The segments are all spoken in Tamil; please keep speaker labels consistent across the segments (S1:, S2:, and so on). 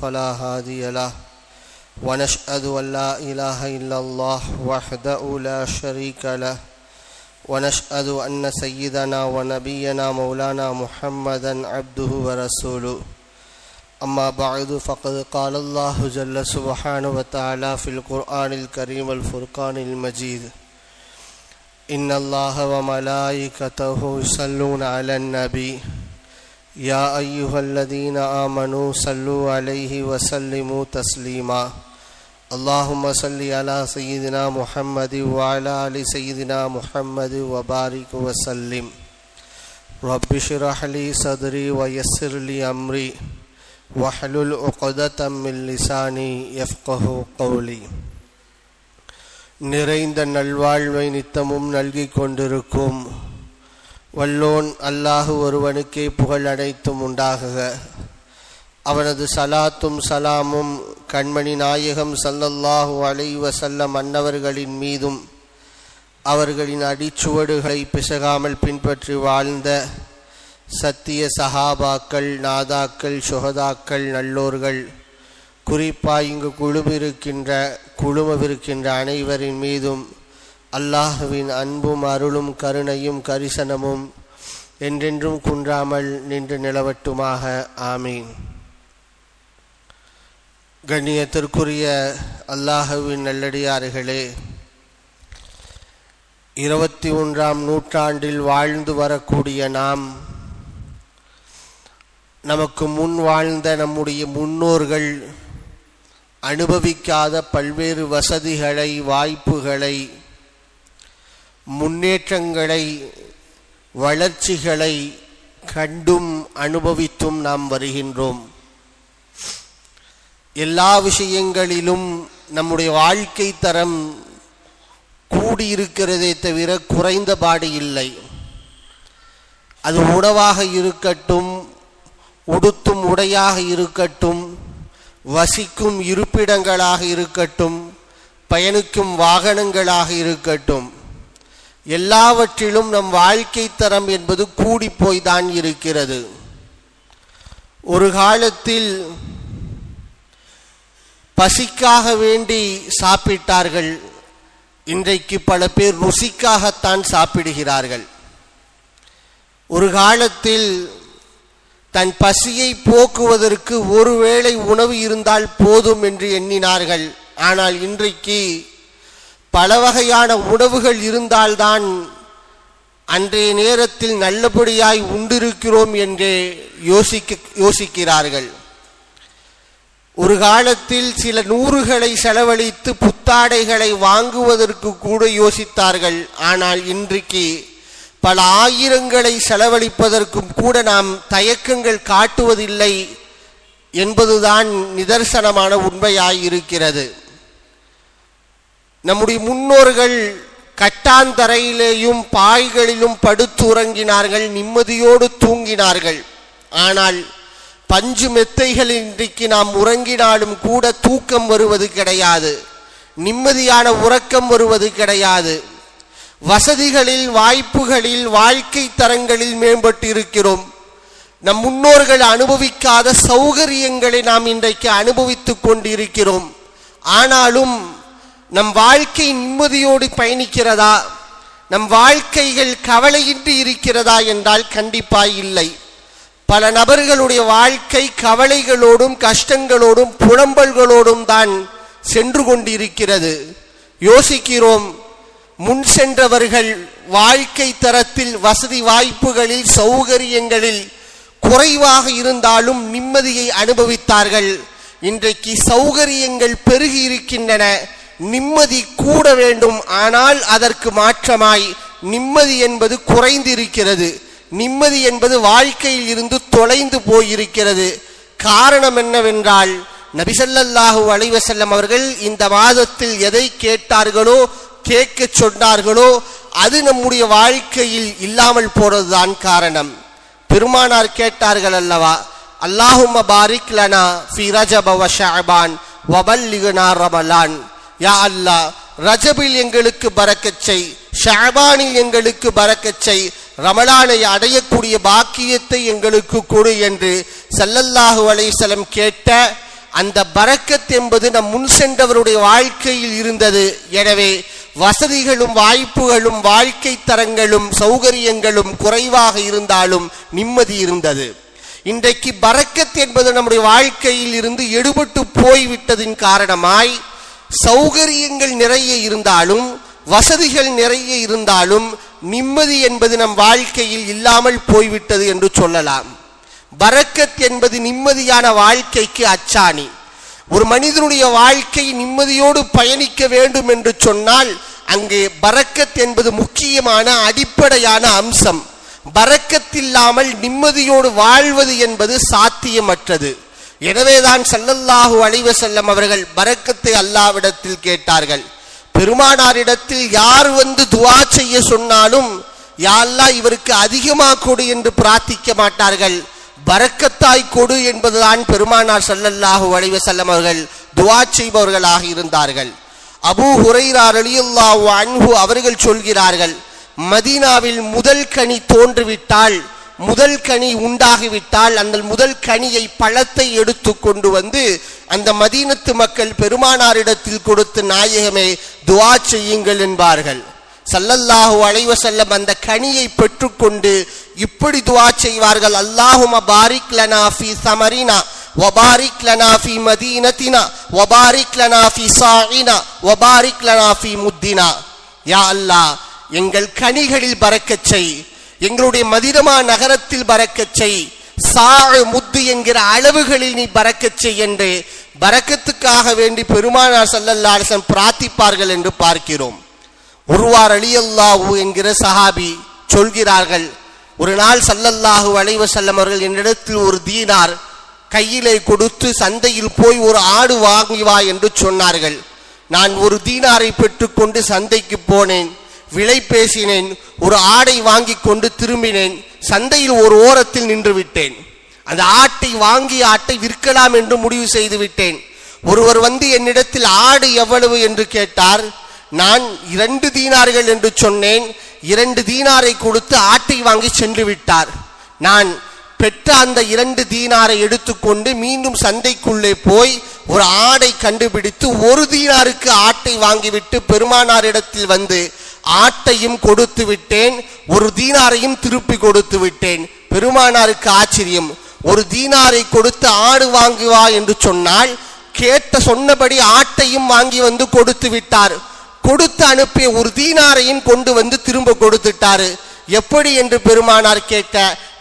S1: فلا هادي له ونشهد أن لا إله إلا الله وحده لا شريك له ونشهد أن سيدنا ونبينا مولانا محمدا عبده ورسوله أما بعد فقد قال الله جل سبحانه وتعالى في القرآن الكريم والفرقان المجيد إن الله وملائكته يصلون على النبي يا أيها الذين آمنوا صلوا عليه وسلموا تسليما اللهم صل على سيدنا محمد وعلى آل سيدنا محمد وبارك وسلم رب اشرح لي صدري ويسر لي أمري واحلل عقدة من لساني يفقهوا قولي. நிறைந்த நல்வாழ்வை நித்தமும் நல்கிக் கொண்டிருக்கும் வல்லோன் அல்லாஹு ஒருவனுக்கே புகழ் அனைத்தும் உண்டாகுக. அவனது சலாத்தும் சலாமும் கண்மணி நாயகம் ஸல்லல்லாஹு அலைஹி வஸல்லம் அன்னவர்களின் மீதும் அவர்களின் அடிச்சுவடுகளை பிசகாமல் பின்பற்றி வாழ்ந்த சத்திய சஹாபாக்கள், நாதாக்கள், சுஹதாக்கள், நல்லோர்கள், குறிப்பாக இங்கு குழுமவிருக்கின்ற அனைவரின் மீதும் அல்லாஹுவின் அன்பும் அருளும் கருணையும் கரிசனமும் என்றென்றும் குன்றாமல் நின்று நிலவட்டுமாக. ஆமீன். கண்ணியத்திற்குரிய அல்லாஹுவின் நல்லடியார்களே, 21ஆம் நூற்றாண்டில் வாழ்ந்து வரக்கூடிய நாம், நமக்கு முன் வாழ்ந்த நம்முடைய முன்னோர்கள் அனுபவிக்காத பல்வேறு வசதிகளை, வாய்ப்புகளை, முன்னேற்றங்களை, வளர்ச்சிகளை கண்டும் அனுபவித்தும் நாம் வருகின்றோம். எல்லா விஷயங்களிலும் நம்முடைய வாழ்க்கை தரம் கூடியிருக்கிறதே தவிர குறைந்தபாடு இல்லை. அது உணவாக இருக்கட்டும், உடுத்தும் உடையாக இருக்கட்டும், வசிக்கும் இருப்பிடங்களாக இருக்கட்டும், பயணிக்கும் வாகனங்களாக இருக்கட்டும், எல்லாவற்றிலும் நம் வாழ்க்கை தரம் என்பது கூடி போய்தான் இருக்கிறது. ஒரு காலத்தில் பசிக்காக வேண்டி சாப்பிட்டார்கள். இன்றைக்கு பல பேர் ருசிக்காகத்தான் சாப்பிடுகிறார்கள். ஒரு காலத்தில் தன் பசியை போக்குவதற்கு ஒருவேளை உணவு இருந்தால் போதும் என்று எண்ணினார்கள். ஆனால் இன்றைக்கு பல வகையான உணவுகள் இருந்தால்தான் அன்றைய நேரத்தில் நல்லபடியாய் உண்டிருக்கிறோம் என்றே யோசிக்கிறார்கள். ஒரு காலத்தில் சில நூறுகளை செலவழித்து புத்தாடைகளை வாங்குவதற்கு கூட யோசித்தார்கள். ஆனால் இன்றைக்கு பல ஆயிரங்களை செலவழிப்பதற்கும் கூட நாம் தயக்கங்கள் காட்டுவதில்லை என்பதுதான் நிதர்சனமான உண்மையாயிருக்கிறது. நம்முடைய முன்னோர்கள் கட்டாந்தரையிலேயும் பாய்களிலும் படுத்துறங்கினார்கள், நிம்மதியோடு தூங்கினார்கள். ஆனால் பஞ்சு மெத்தைகள் இன்றைக்கு நாம் உறங்கினாலும் கூட தூக்கம் வருவது கிடையாது, நிம்மதியான உறக்கம் வருவது கிடையாது. வசதிகளில், வாய்ப்புகளில், வாழ்க்கை தரங்களில் மேம்பட்டு இருக்கிறோம். நம் முன்னோர்கள் அனுபவிக்காத சௌகரியங்களை நாம் இன்றைக்கு அனுபவித்துக் கொண்டிருக்கிறோம். ஆனாலும் நம் வாழ்க்கை நிம்மதியோடு பயணிக்கிறதா, நம் வாழ்க்கைகள் கவலையின்றி இருக்கிறதா என்றால் கண்டிப்பாய் இல்லை. பல நபர்களுடைய வாழ்க்கை கவலைகளோடும் கஷ்டங்களோடும் புலம்பல்களோடும் தான் சென்று கொண்டிருக்கிறது. யோசிக்கிறோம், முன் சென்றவர்கள் வாழ்க்கை தரத்தில், வசதி வாய்ப்புகளில், சௌகரியங்களில் குறைவாக இருந்தாலும் நிம்மதியை அனுபவித்தார்கள். இன்றைக்கு சௌகரியங்கள் பெருகி இருக்கின்றன, நிம்மதி கூட வேண்டும். ஆனால் அதற்கு மாற்றமாய் நிம்மதி என்பது குறைந்திருக்கிறது. நிம்மதி என்பது வாழ்க்கையில் இருந்து தொலைந்து போயிருக்கிறது. காரணம் என்னவென்றால், நபி ஸல்லல்லாஹு அலைஹி வஸல்லம் அவர்கள் இந்த மாதத்தில் எதை கேட்டார்களோ, கேட்க சொன்னார்களோ, அது நம்முடைய வாழ்க்கையில் இல்லாமல் போறதுதான் காரணம். பெருமானார் கேட்டார்கள் அல்லவா, அல்லாஹும்ம பாரிக் லனா ஃபி ரஜப வ ஷஅபான் வ பல்லிக்னா ரமலான். யா அல்லாஹ், ரஜபில் எங்களுக்கு பரக்கத் செய், ஷஅபானில் எங்களுக்கு பரக்கத் செய், ரமலானை அடையக்கூடிய பாக்கியத்தை எங்களுக்கு கொடு என்று ஸல்லல்லாஹு அலைஹி வஸல்லம் கேட்ட அந்த பரக்கத் என்பது நம் முன் சென்றவருடைய வாழ்க்கையில் இருந்தது. எனவே வசதிகளும் வாய்ப்புகளும் வாழ்க்கை தரங்களும் சௌகரியங்களும் குறைவாக இருந்தாலும் நிம்மதி இருந்தது. இன்றைக்கு பரக்கத் என்பது நம்முடைய வாழ்க்கையில் இருந்து எடுபட்டு போய்விட்டதின் காரணமாய் சௌகரியங்கள் நிறைய இருந்தாலும் வசதிகள் நிறைய இருந்தாலும் நிம்மதி என்பது நம் வாழ்க்கையில் இல்லாமல் போய்விட்டது என்று சொல்லலாம். பரக்கத் என்பது நிம்மதியான வாழ்க்கைக்கு அச்சாணி. ஒரு மனிதனுடைய வாழ்க்கை நிம்மதியோடு பயணிக்க வேண்டும் என்று சொன்னால் அங்கே பரக்கத் என்பது முக்கியமான அடிப்படையான அம்சம். பரக்கத் இல்லாமல் நிம்மதியோடு வாழ்வது என்பது சாத்தியமற்றது. எனவேதான் ஸல்லல்லாஹு அலைஹி வஸல்லம் அவர்கள் பரக்கத்தை அல்லாஹ்விடத்தில் கேட்டார்கள். பெருமானாரிடத்தில் யார் வந்து துஆ செய்ய சொன்னாலும் யா அல்லாஹ் இவருக்கு அதிகமாக கொடு என்று பிரார்த்திக்க மாட்டார்கள். பரக்கத்தாய் கொடு என்பதுதான் பெருமானார் ஸல்லல்லாஹு அலைஹி வஸல்லம் அவர்கள் துஆ செய்பவர்களாக இருந்தார்கள். அபூ ஹுரைரா ரலியல்லாஹு அன்ஹு அவர்கள் சொல்கிறார்கள், மதீனாவில் முதல் கனி தோன்றிவிட்டால், முதல் கனி உண்டாகிவிட்டால் அந்த முதல் கனியை பழத்தை எடுத்து கொண்டு வந்து அந்த மதீனத்து மக்கள் பெருமானாரிடத்தில் கொடுத்து நாயகமே துஆ செய்யுங்கள் என்பார்கள். ஸல்லல்லாஹு அலைஹி வஸல்லம் அந்த கனியை பெற்றுக்கொண்டு இப்படி துஆ செய்வார்கள், அல்லாஹும்ம பாரிக் லனா ஃபீ ஸமரினா வபாரிக் லனா ஃபீ மதீனத்தினா வபாரிக் லனா ஃபீ ஸாஇனா வபாரிக் லனா ஃபீ முத்தினா. யா அல்லாஹ், எங்கள் கனிகளில் பரக்கத் செய், எங்களுடைய மதீனா நகரத்தில் பரக்கத் செய், சாஅ முத்து என்கிற அளவுகளில் நீ பரக்கத் செய் என்று பரக்கத்துக்காக வேண்டி பெருமானார் ஸல்லல்லாஹு அலைஹி வஸல்லம் பிரார்த்திப்பார்கள் என்று பார்க்கிறோம். உர்வா ரலியல்லாஹு என்கிற சஹாபி சொல்கிறார்கள், ஒரு நாள் ஸல்லல்லாஹு அலைஹி வஸல்லம் அவர்கள் என்னிடத்தில் ஒரு தீனார் கையிலே கொடுத்து சந்தையில் போய் ஒரு ஆடு வாங்கி வா என்று சொன்னார்கள். நான் ஒரு தீனாரை பெற்றுக்கொண்டு சந்தைக்கு போனேன், விலை பேசினேன், ஒரு ஆடை வாங்கி கொண்டு திரும்பினேன். சந்தையில் ஒரு ஓரத்தில் நின்று விட்டேன். அந்த ஆட்டை வாங்கிய ஆட்டை விற்கலாம் என்று முடிவு செய்து விட்டேன். ஒருவர் வந்து என்னிடத்தில் ஆடு எவ்வளவு என்று கேட்டார். நான் 2 தீனார்கள் என்று சொன்னேன். 2 தீனாரை கொடுத்து ஆட்டை வாங்கி சென்று விட்டார். நான் பெற்ற அந்த 2 தீனாரை எடுத்துக்கொண்டு மீண்டும் சந்தைக்குள்ளே போய் ஒரு ஆடை கண்டுபிடித்து 1 தீனாருக்கு ஆட்டை வாங்கிவிட்டு பெருமானாரிடத்தில் வந்து ஆட்டையும் கொடுத்து விட்டேன், 1 தீனாரையும் திருப்பி கொடுத்து விட்டேன். பெருமானாருக்கு ஆச்சரியம். 1 தீனாரை கொடுத்து ஆடு வாங்குவா என்று சொன்னால் கேட்ட சொன்னபடி ஆட்டையும் வாங்கி வந்து கொடுத்து விட்டார். கொடுத்து அனுப்பிய 1 தீனாரையும் கொண்டு வந்து திரும்ப கொடுத்துட்டாரு. எப்படி என்று பெருமானார் கேட்க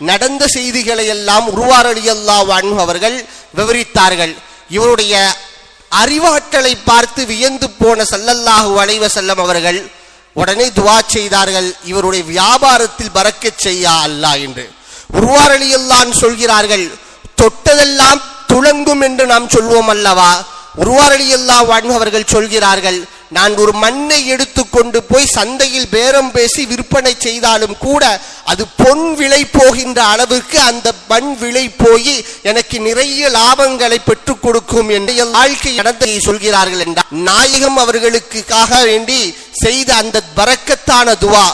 S1: நடந்த செய்திகளை எல்லாம் உர்வா ரலியல்லாஹு அன்ஹு அவர்கள் விவரித்தார்கள். இவருடைய அறிவாற்றலை பார்த்து வியந்து போன ஸல்லல்லாஹு அலைஹி வஸல்லம் அவர்கள் உடனே துஆ செய்தார்கள், இவருடைய வியாபாரத்தில் பரக்கத் செய்யா அல்லாஹ் என்று. உர்வா ரலியல்லாஹு அன்ஹு சொல்கிறார்கள், தொட்டதெல்லாம் துளங்கும் என்று நாம் சொல்வோம் அல்லவா? உர்வா ரலியல்லாஹு அன்ஹு அவர்கள் சொல்கிறார்கள், நான் ஒரு மண்ணை எடுத்துக்கொண்டு போய் சந்தையில் பேரம் பேசி விற்பனை செய்தாலும் கூட அது பொன் விலை போகின்ற அளவுக்கு அந்த மண் விலை போய் எனக்கு நிறைய லாபங்களை பெற்றுக் கொடுக்கும் என்று வாழ்க்கை நடந்ததை சொல்கிறார்கள் என்றார். நாயகம் அவர்களுக்காக வேண்டி செய்த அந்த பரக்கத்தான துவா,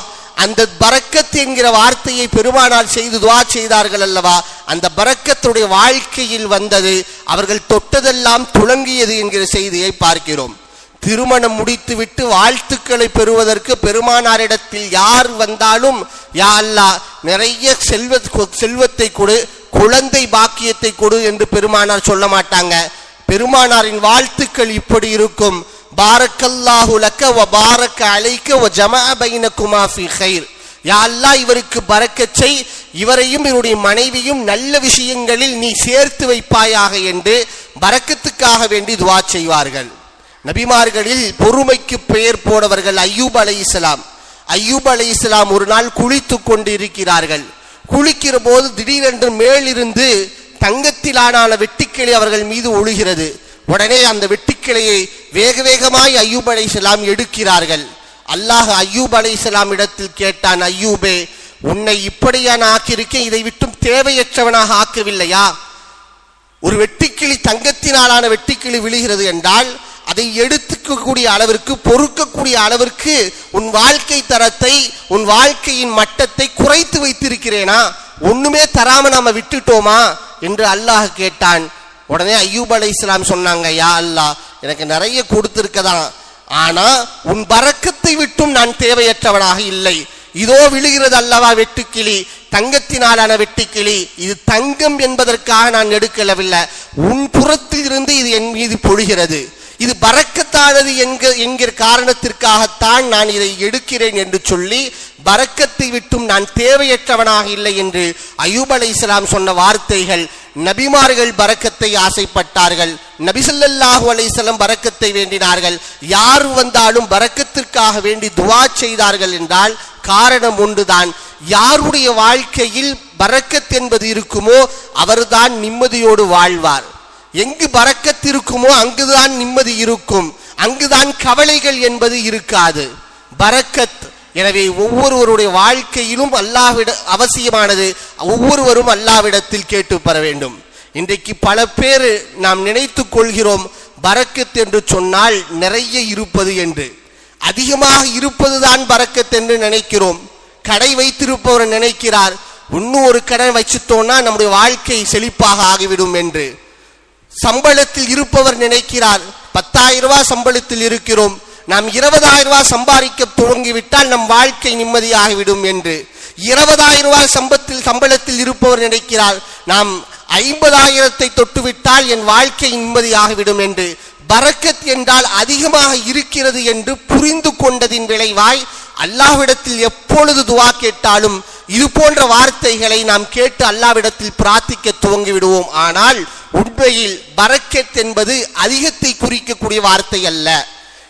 S1: அந்த பரக்கத் என்கிற வார்த்தையை பெருமானார் செய்து துஆ செய்தார்கள் அல்லவா, அந்த பரக்கத்துடைய வாழ்க்கையில் வந்தது. அவர்கள் தொட்டதெல்லாம் துளங்கியது என்கிற செய்தியை பார்க்கிறோம். திருமணம் முடித்துவிட்டு வாழ்த்துக்களை பெறுவதற்கு பெருமானாரிடத்தில் யார் வந்தாலும் யா அல்லாஹ் நிறைய செல்வத்தை கொடு, குழந்தை பாக்கியத்தை கொடு என்று பெருமானார் சொல்ல மாட்டாங்க. பெருமானாரின் வாழ்த்துக்கள் இப்படி இருக்கும், பாரக்கல்லாஹு லக்க வ பாரக்க அலைக்க வ ஜமஅ பைனகுமா ஃபீ கைர். யா அல்லாஹ் இவருக்கு பரக்கத் செய், இவரையும் இவருடைய மனைவியும் நல்ல விஷயங்களில் நீ சேர்த்து வைப்பாயாக என்று பரக்கத்துக்காக வேண்டி துஆ செய்வார்கள். நபிமார்களில் பொறுமைக்கு பெயர் போனவர்கள் அய்யூப் அலைஹிஸ்ஸலாம். அய்யூப் அலைஹிஸ்ஸலாம் ஒரு நாள் குளித்து கொண்டு இருக்கிறார்கள். குளிக்கிற போது திடீரென்று மேலிருந்து தங்கத்திலான வெட்டிக்கிளை அவர்கள் மீது ஒழுகிறது. உடனே அந்த வெட்டிக்கிளையை வேக வேகமாய் அய்யூப் அலைஹிஸ்ஸலாம் எடுக்கிறார்கள். அல்லாஹ் அய்யூப் அலைஹிஸ்ஸலாம் இடத்தில் கேட்டான், அய்யூபே, உன்னை இப்படியா நான் ஆக்கியிருக்கேன், இதை விட்டும் தேவையற்றவனாக ஆக்கவில்லையா? ஒரு வெட்டிக்கிளி தங்கத்தினாலான வெட்டிக்கிளி விழுகிறது என்றால் அதை எடுத்துக்கக்கூடிய அளவிற்கு, பொறுக்கக்கூடிய அளவிற்கு உன் வாழ்க்கை தரத்தை, உன் வாழ்க்கையின் மட்டத்தை குறைத்து வைத்திருக்கிறேனா? ஒண்ணுமே தராம நாம விட்டுட்டோமா என்று அல்லாஹ் கேட்டான். உடனே அய்யூப் அலைஹிஸ்ஸலாம் சொன்னாங்க, யா அல்லாஹ், எனக்கு நிறைய கொடுத்திருக்கதான், ஆனா உன் பரக்கத்தை விட்டும் நான் தேவையற்றவனாக இல்லை. இதோ விழுகிறது அல்லவா வெட்டுக்கிளி, தங்கத்தினாலான வெட்டுக்கிளி, இது தங்கம் என்பதற்காக நான் எடுக்கலவில்லை, உன் புறத்தில் இருந்து இது என் மீது பொழிகிறது, இது பரக்கத்தானது என்கிற காரணத்திற்காகத்தான் நான் இதை எடுக்கிறேன் என்று சொல்லி பரக்கத்தை விட்டும் நான் தேவையற்றவனாக இல்லை என்று அய்யூப் அலைஹிஸ்ஸலாம் சொன்ன வார்த்தைகள். நபிமார்கள் பரக்கத்தை ஆசைப்பட்டார்கள், நபி ஸல்லல்லாஹு அலைஹி வஸல்லம் பரக்கத்தை வேண்டினார்கள். யார் வந்தாலும் பரக்கத்திற்காக வேண்டி துஆ செய்தார்கள் என்றால் காரணம் ஒன்றுதான், யாருடைய வாழ்க்கையில் பரக்கத் என்பது இருக்குமோ அவர்தான் நிம்மதியோடு வாழ்வார். எங்கு பரக்கத் இருக்குமோ அங்குதான் நிம்மதி இருக்கும், அங்குதான் கவலைகள் என்பது இருக்காது. பரக்கத் எனவே ஒவ்வொருவருடைய வாழ்க்கையிலும் அல்லாஹ்விட அவசியமானது. ஒவ்வொருவரும் அல்லாஹ்விடத்தில் கேட்டு பெற வேண்டும். இன்றைக்கு பல பேர் நாம் நினைத்து கொள்கிறோம் பரக்கத் என்று சொன்னால் நிறைய இருப்பது என்று, அதிகமாக இருப்பதுதான் பரக்கத் என்று நினைக்கிறோம். கடை வைத்திருப்பவர் நினைக்கிறார் இன்னும் ஒரு கடை வச்சுட்டோம்னா நம்முடைய வாழ்க்கை செழிப்பாக ஆகிவிடும் என்று. சம்பளத்தில் இருப்பவர் நினைக்கிறார் 10,000 ரூபாய் சம்பளத்தில் இருக்கிறோம், நாம் 20,000 ரூபாய் சம்பாதிக்க துவங்கிவிட்டால் நம் வாழ்க்கை நிம்மதியாகிவிடும் என்று. 20,000 ரூபாய் சம்பளத்தில் இருப்பவர் நினைக்கிறார் நாம் 50,000 தொட்டுவிட்டால் என் வாழ்க்கை நிம்மதியாகிவிடும் என்று. பரக்கத் என்றால் அதிகமாக இருக்கிறது என்று புரிந்து கொண்டதின் விளைவாய் அல்லாஹ்விடத்தில் எப்பொழுது துஆ கேட்டாலும் இது போன்ற வார்த்தைகளை நாம் கேட்டு அல்லாஹ்விடத்தில் பிரார்த்திக்க துவங்கி விடுவோம். ஆனால் உண்மையில் பரக்கத் என்பது அதிகத்தை குறிக்கக்கூடிய வார்த்தை அல்ல,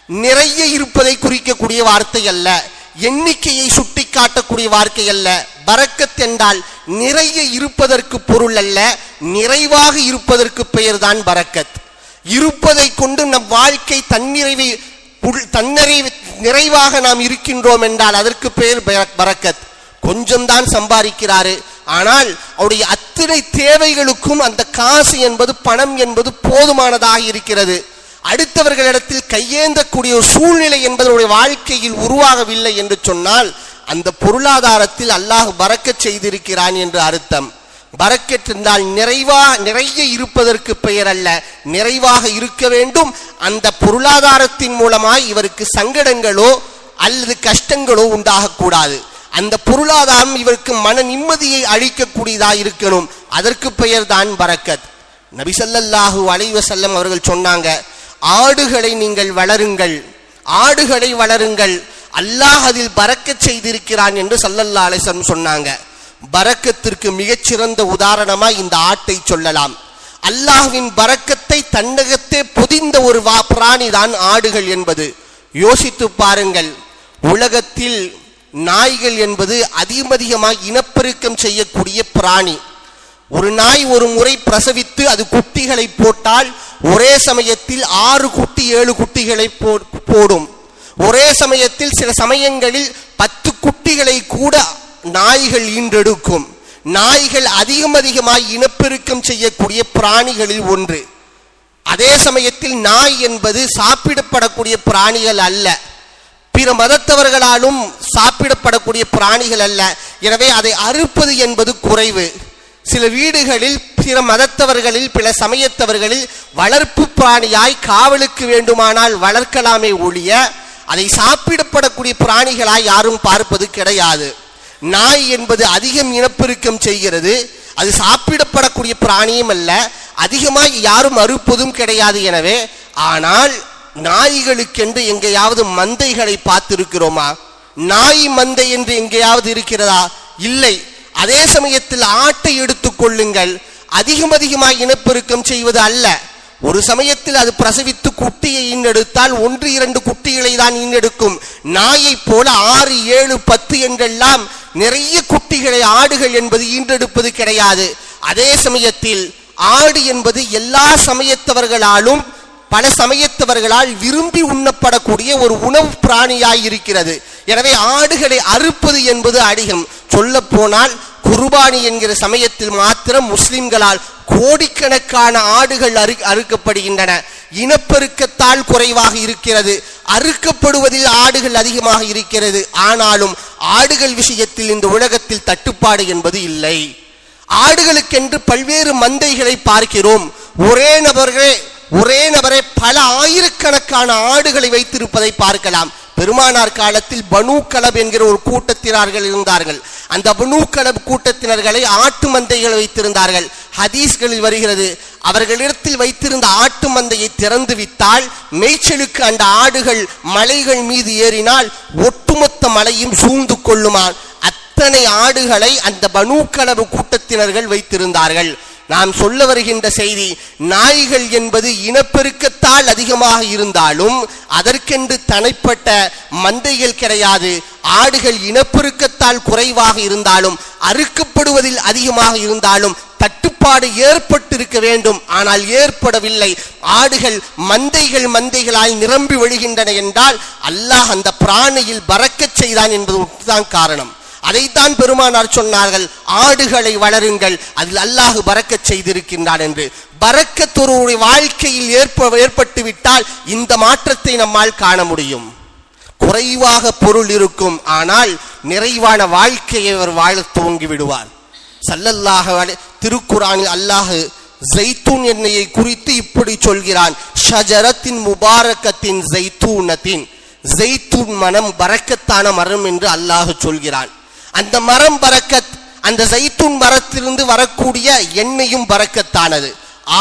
S1: நிறைய இருப்பதை குறிக்கக்கூடிய வார்த்தை அல்ல, எண்ணிக்கையை சுட்டி காட்டக்கூடிய வார்த்தை அல்ல. பரக்கத் என்றால் நிறைய இருப்பதற்கு பொருள் அல்ல, நிறைவாக இருப்பதற்கு பெயர் தான் பரக்கத். இருப்பதை கொண்டு நம் வாழ்க்கை நிறைவாக நாம் இருக்கின்றோம் என்றால் அதற்கு பெயர் பரக்கத். கொஞ்சம் தான் சம்பாதிக்கிறாரு, ஆனால் அவருடைய அத்தனை தேவைகளுக்கும் அந்த காசு என்பது பணம் என்பது போதுமானதாக இருக்கிறது. அடுத்தவர்களிடத்தில் கையேந்தக்கூடிய ஒரு சூழ்நிலை என்பது வாழ்க்கையில் உருவாகவில்லை என்று சொன்னால் அந்த பொருளாதாரத்தில் அல்லாஹ் பரக்கத் செய்திருக்கிறான் என்று அர்த்தம். பரக்கத் என்றால் நிறைய இருப்பதற்கு பெயர் அல்ல, நிறைவாக இருக்க வேண்டும். அந்த பொருளாதாரத்தின் மூலமாய் இவருக்கு சங்கடங்களோ அல்லது கஷ்டங்களோ உண்டாகக்கூடாது. அந்த பொருளாதாரம் இவருக்கு மன நிம்மதியை அளிக்கக்கூடியதாக இருக்கணும், அதற்கு பெயர் தான் பரக்கத். நபி ஸல்லல்லாஹு அலைஹி வஸல்லம் அவர்கள் சொன்னாங்க, ஆடுகளை நீங்கள் வளருங்கள், ஆடுகளை வளருங்கள், அல்லாஹ் அதில் பரக்கத் செய்திருக்கிறான் என்று ஸல்லல்லாஹு அலைஹி வஸல்லம் சொன்னாங்க. பரக்கத்திற்கு மிகச்சிறந்த உதாரணமாய் இந்த ஆட்டை சொல்லலாம். அல்லாஹ்வின் பரக்கத்தை தன்னகத்தே பொதிந்த ஒரு பிராணி தான் ஆடுகள் என்பது. யோசித்து பாருங்கள், உலகத்தில் நாய்கள் என்பது அதிகமாக இனப்பெருக்கம் செய்யக்கூடிய பிராணி. ஒரு நாய் ஒரு முறை பிரசவித்து அது குட்டிகளை போட்டால் ஒரே சமயத்தில் 6 குட்டி 7 குட்டிகளை போடும். ஒரே சமயத்தில் சில சமயங்களில் 10 குட்டிகளை கூட நாய்கள் ஈன்றெடுக்கும். நாய்கள் அதிகமாக இனப்பெருக்கம் செய்யக்கூடிய பிராணிகளில் ஒன்று. அதே சமயத்தில் நாய் என்பது சாப்பிடப்படக்கூடிய பிராணிகள் அல்ல, பிற மதத்தவர்களாலும் சாப்பிடப்படக்கூடிய பிராணிகள் அல்ல. எனவே அதை அறுப்பது என்பது குறைவு. சில வீடுகளில் பிற மதத்தவர்களில் பிற சமயத்தவர்களில் வளர்ப்பு பிராணியாய் காவலுக்கு வேண்டுமானால் வளர்க்கலாமே ஒழிய அதை சாப்பிடப்படக்கூடிய பிராணிகளாய் யாரும் பார்ப்பது கிடையாது. நாய் என்பது அதிகம் இனப்பெருக்கம் செய்கிறது, அது சாப்பிடப்படக்கூடிய பிராணியும் அல்ல, அதிகமாக யாரும் அறுப்பதும் கிடையாது. எனவே ஆனால் நாய்களுக்கென்று எங்கேயாவது மந்தைகளை பார்த்திருக்கிறோமா? நாய் மந்தை என்று எங்கேயாவது இருக்கிறதா? இல்லை. அதே சமயத்தில் ஆட்டை எடுத்துக் கொள்ளுங்கள், அதிகமாக இனப்பெருக்கம் செய்வது அல்ல. ஒரு சமயத்தில் அது பிரசவித்து குட்டியை ஈன்றெடுத்தால் 1-2 குட்டிகளை தான் ஈன்றெடுக்கும். நாயை போல 6, 7, 10 என்றெல்லாம் நிறைய குட்டிகளை ஆடுகள் என்பது ஈன்றெடுப்பது கிடையாது. அதே சமயத்தில் ஆடு என்பது எல்லா சமயத்தவர்களாலும் பல சமயத்தவர்களால் விரும்பி உண்ணப்படக்கூடிய ஒரு உணவு பிராணியாய் இருக்கிறது. எனவே ஆடுகளை அறுப்பது என்பது அதிகம். சொல்ல போனால் குர்பானி என்கிற சமயத்தில் மாத்திரம் முஸ்லிம்களால் கோடிக்கணக்கான ஆடுகள் அறுக்கப்படுகின்றன. இனப்பெருக்கத்தால் குறைவாக இருக்கிறது, அறுக்கப்படுவதில் ஆடுகள் அதிகமாக இருக்கிறது. ஆனாலும் ஆடுகள் விஷயத்தில் இந்த உலகத்தில் தட்டுப்பாடு என்பது இல்லை. ஆடுகளுக்கென்று பல்வேறு மந்தைகளை பார்க்கிறோம். ஒரே நபரே பல ஆயிரக்கணக்கான ஆடுகளை வைத்திருப்பதை பார்க்கலாம். பெருமானார் காலத்தில் பனு கலப் என்கிற ஒரு கூட்டத்தினர்கள் இருந்தார்கள். அந்த பனு கலப் கூட்டத்தினர்களை ஆட்டு மந்தைகள் வைத்திருந்தார்கள். ஹதீஸ்களில் வருகிறது, அவர்களிடத்தில் வைத்திருந்த ஆட்டு மந்தையை திறந்து விட்டால் மேய்ச்சலுக்கு அந்த ஆடுகள் மலைகள் மீது ஏறினால் ஒட்டுமொத்த மலையும் சூழ்ந்து கொள்ளுமான். அத்தனை ஆடுகளை அந்த பனு கலப் கூட்டத்தினர்கள் வைத்திருந்தார்கள். நாம் சொல்ல வருகின்ற செய்தி, நாய்கள் என்பது இனப்பெருக்கத்தால் அதிகமாக இருந்தாலும் அதற்கென்று தனிப்பட்ட மந்தைகள் கிடையாது. ஆடுகள் இனப்பெருக்கத்தால் குறைவாக இருந்தாலும் அறுக்கப்படுவதில் அதிகமாக இருந்தாலும் தட்டுப்பாடு ஏற்பட்டிருக்க வேண்டும், ஆனால் ஏற்படவில்லை. ஆடுகள் மந்தைகளாய் நிரம்பி வழிகின்றன என்றால் அல்லாஹ் அந்த பிராணியில் பறக்கச் செய்தான் என்பதுதான் காரணம். அதைத்தான் பெருமானார் சொன்னார்கள், ஆடுகளை வளருங்கள், அதில் அல்லாஹ் பறக்கச் செய்திருக்கின்றான் என்று. பறக்கத் ஒரு வாழ்க்கையில் ஏற்பட்டு விட்டால் இந்த மாற்றத்தை நம்மால் காண முடியும். குறைவாக பொருள் இருக்கும், ஆனால் நிறைவான வாழ்க்கையை அவர் வாழ துவங்கி விடுவார். ஸல்லல்லாஹு அலைஹி திருக்குர்ஆனில் அல்லாஹ் ஜைத்தூன் எண்ணெயை குறித்து இப்படி சொல்கிறான், ஷஜரத்தின் முபாரக்கத்தின் ஜைத்தூனத்தின், ஜைத்தூன் மரம் பரக்கத்தான மரம் என்று அல்லாஹ் சொல்கிறான். அந்த மரம் பரக்கத், அந்த ஜைத்தூன் மரத்திலிருந்து வரக்கூடிய எண்ணெயும் பரக்கத்தானது.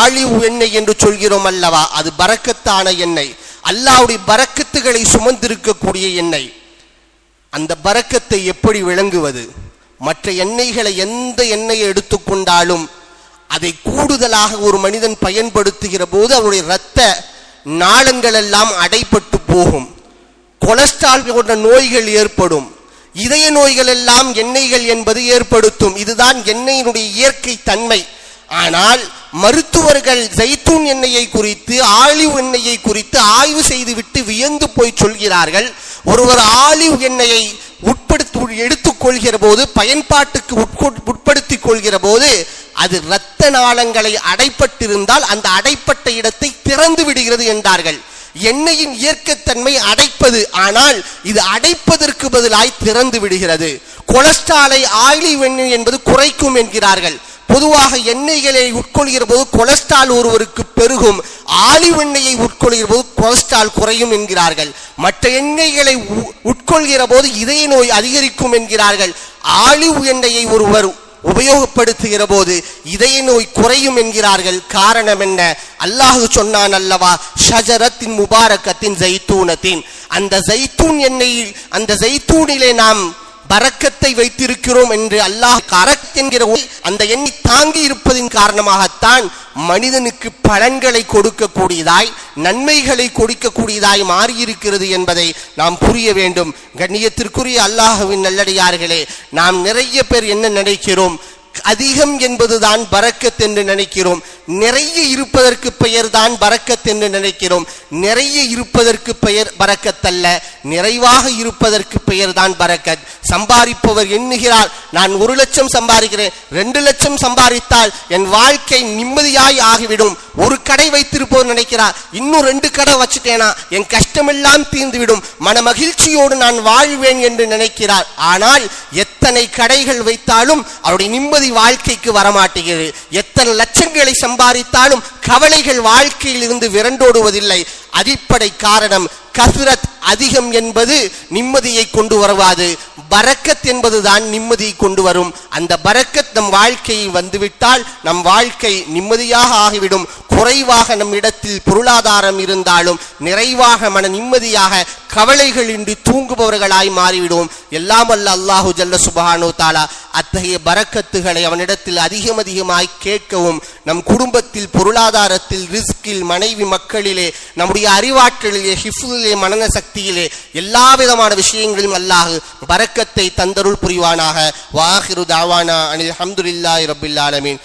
S1: ஆலிவ் எண்ணெய் என்று சொல்கிறோம் அல்லவா, அது பரக்கத்தான எண்ணெய், அல்லாஹ்வுடைய பரக்கத்துகளை சுமந்திருக்கக்கூடிய எண்ணெய். அந்த பரக்கத்தை எப்படி விளங்குவது? மற்ற எண்ணெய்களை, எந்த எண்ணெயை எடுத்துக்கொண்டாலும் அதை கூடுதலாக ஒரு மனிதன் பயன்படுத்துகிற போது அவருடைய இரத்த நாளங்கள் எல்லாம் அடைபட்டு போகும், கொலஸ்ட்ரால் போன்ற நோய்கள் ஏற்படும், இதய நோய்கள் எல்லாம் எண்ணெய்கள் என்பது ஏற்படுத்தும். இதுதான் எண்ணெயினுடைய இயற்கை தன்மை. ஆனால் மருத்துவர்கள் ஜைத்தூன் எண்ணெயை குறித்து, ஆலிவ் எண்ணெயை குறித்து ஆய்வு செய்துவிட்டு வியந்து போய் சொல்கிறார்கள், ஒருவர் ஆலிவ் எண்ணெயை எடுத்துக்கொள்கிற போது, பயன்பாட்டுக்கு உட்படுத்திக் கொள்கிற போது அது இரத்த நாளங்களை அடைப்பட்டிருந்தால் அந்த அடைப்பட்ட இடத்தை திறந்து விடுகிறது என்றார்கள். எண்ணெயின் இயற்கைத்தன்மை அடைப்பது, ஆனால் இது அடைப்பதற்கு பதிலாய் திறந்து விடுகிறது. கொலஸ்ட்ராலை ஆலிவ் எண்ணெய் என்பது குறைக்கும் என்கிறார்கள். பொதுவாக எண்ணெய்களை உட்கொள்கிற போது கொலஸ்ட்ரால் ஒருவருக்கு பெருகும், ஆலிவ் எண்ணெயை உட்கொள்கிற போது கொலஸ்ட்ரால் குறையும் என்கிறார்கள். மற்ற எண்ணெய்களை உட்கொள்கிற போது இதய நோய் அதிகரிக்கும் என்கிறார்கள். ஆலிவ் எண்ணெயை ஒருவர் உபயோகப்படுத்துகிற போது இதய நோய் குறையும் என்கிறார்கள். காரணம் என்ன? அல்லாஹ் சொன்னான் அல்லவா, ஷஜரத்தின் முபாரக்கத்தின் ஜைத்தூனத்தின், அந்த ஜைத்தூன் எண்ணெயில், அந்த ஜைத்தூனிலே நாம் பரக்கத்தை வைத்திருக்கிறோம் என்று அல்லாஹ் கரக் என்கிற அந்த எண்ணெய் தாங்கி இருப்பதின் காரணமாகத்தான் மனிதனுக்கு பலன்களை கொடுக்கக்கூடியதாய், நன்மைகளை கொடுக்கக்கூடியதாய் மாறியிருக்கிறது என்பதை நாம் புரிய வேண்டும். கண்ணியத்திற்குரிய அல்லாஹ்வின் நல்லடியார்களே, நாம் நிறைய பேர் என்ன நினைக்கிறோம், அதிகம் என்பதுதான் பரக்கத் என்று நினைக்கிறோம். நிறைய இருப்பதற்கு பெயர் தான் பரக்கத் என்று நினைக்கிறோம். நிறைய இருப்பதற்கு பெயர் பரக்கத் அல்ல, நிறைவாக இருப்பதற்கு பெயர் தான் பரக்கத். சம்பாதிப்பவர் எண்ணுகிறார், நான் 1 லட்சம் சம்பாதிக்கிறேன், 2 லட்சம் சம்பாதித்தால் என் வாழ்க்கை நிம்மதியாய் ஆகிவிடும். ஒரு கடை வைத்திருப்பவர் நினைக்கிறார், இன்னும் 2 கடை வச்சுட்டேனா என் கஷ்டமெல்லாம் தீர்ந்துவிடும், மன மகிழ்ச்சியோடு நான் வாழ்வேன் என்று நினைக்கிறார். ஆனால் எத்தனை கடைகள் வைத்தாலும் அவருடைய நிம்மதி வாழ்க்கைக்கு வரமாட்டேங்கிறது. எத்தனை லட்சங்களை சம்பாதித்தாலும் கவலைகள் வாழ்க்கையில் இருந்து விரண்டோடுவதில்லை. அடிப்படை காரணம் கஸ்ரத், அதிகம் என்பது நிம்மதியை கொண்டு வருவாது. பரக்கத் என்பதுதான் நிம்மதியை கொண்டு வரும். அந்த பரக்கத் நம் வாழ்க்கையில் வந்துவிட்டால் நம் வாழ்க்கை நிம்மதியாக ஆகிவிடும். குறைவாக நம் இடத்தில் பொருளாதாரம் இருந்தாலும் நிறைவாக மன நிம்மதியாக கவலைகள் இன்றி தூங்குபவர்களாய் மாறிவிடுவோம். எல்லாம் அல்ல அல்லாஹு ஜல்ல சுப்ஹானஹு தஆலா அத்தகைய பரக்கத்துகளை அவனிடத்தில் அதிகமாய் கேட்கவும், நம் குடும்பத்தில், பொருளாதாரத்தில், ரிஸ்கில், மனைவி மக்களிலே, நம்முடைய அறிவாற்றலிலே, ஹிஃப்லிலே, மனன சக்தியிலே, எல்லா விதமான விஷயங்களிலும் அல்லாஹ் பரக்கத்தை தந்தருள் புரிவானாக. வாஹிரு தாவானா அனில் ஹம்துலில்லாஹி ரப்பில் ஆலமீன்.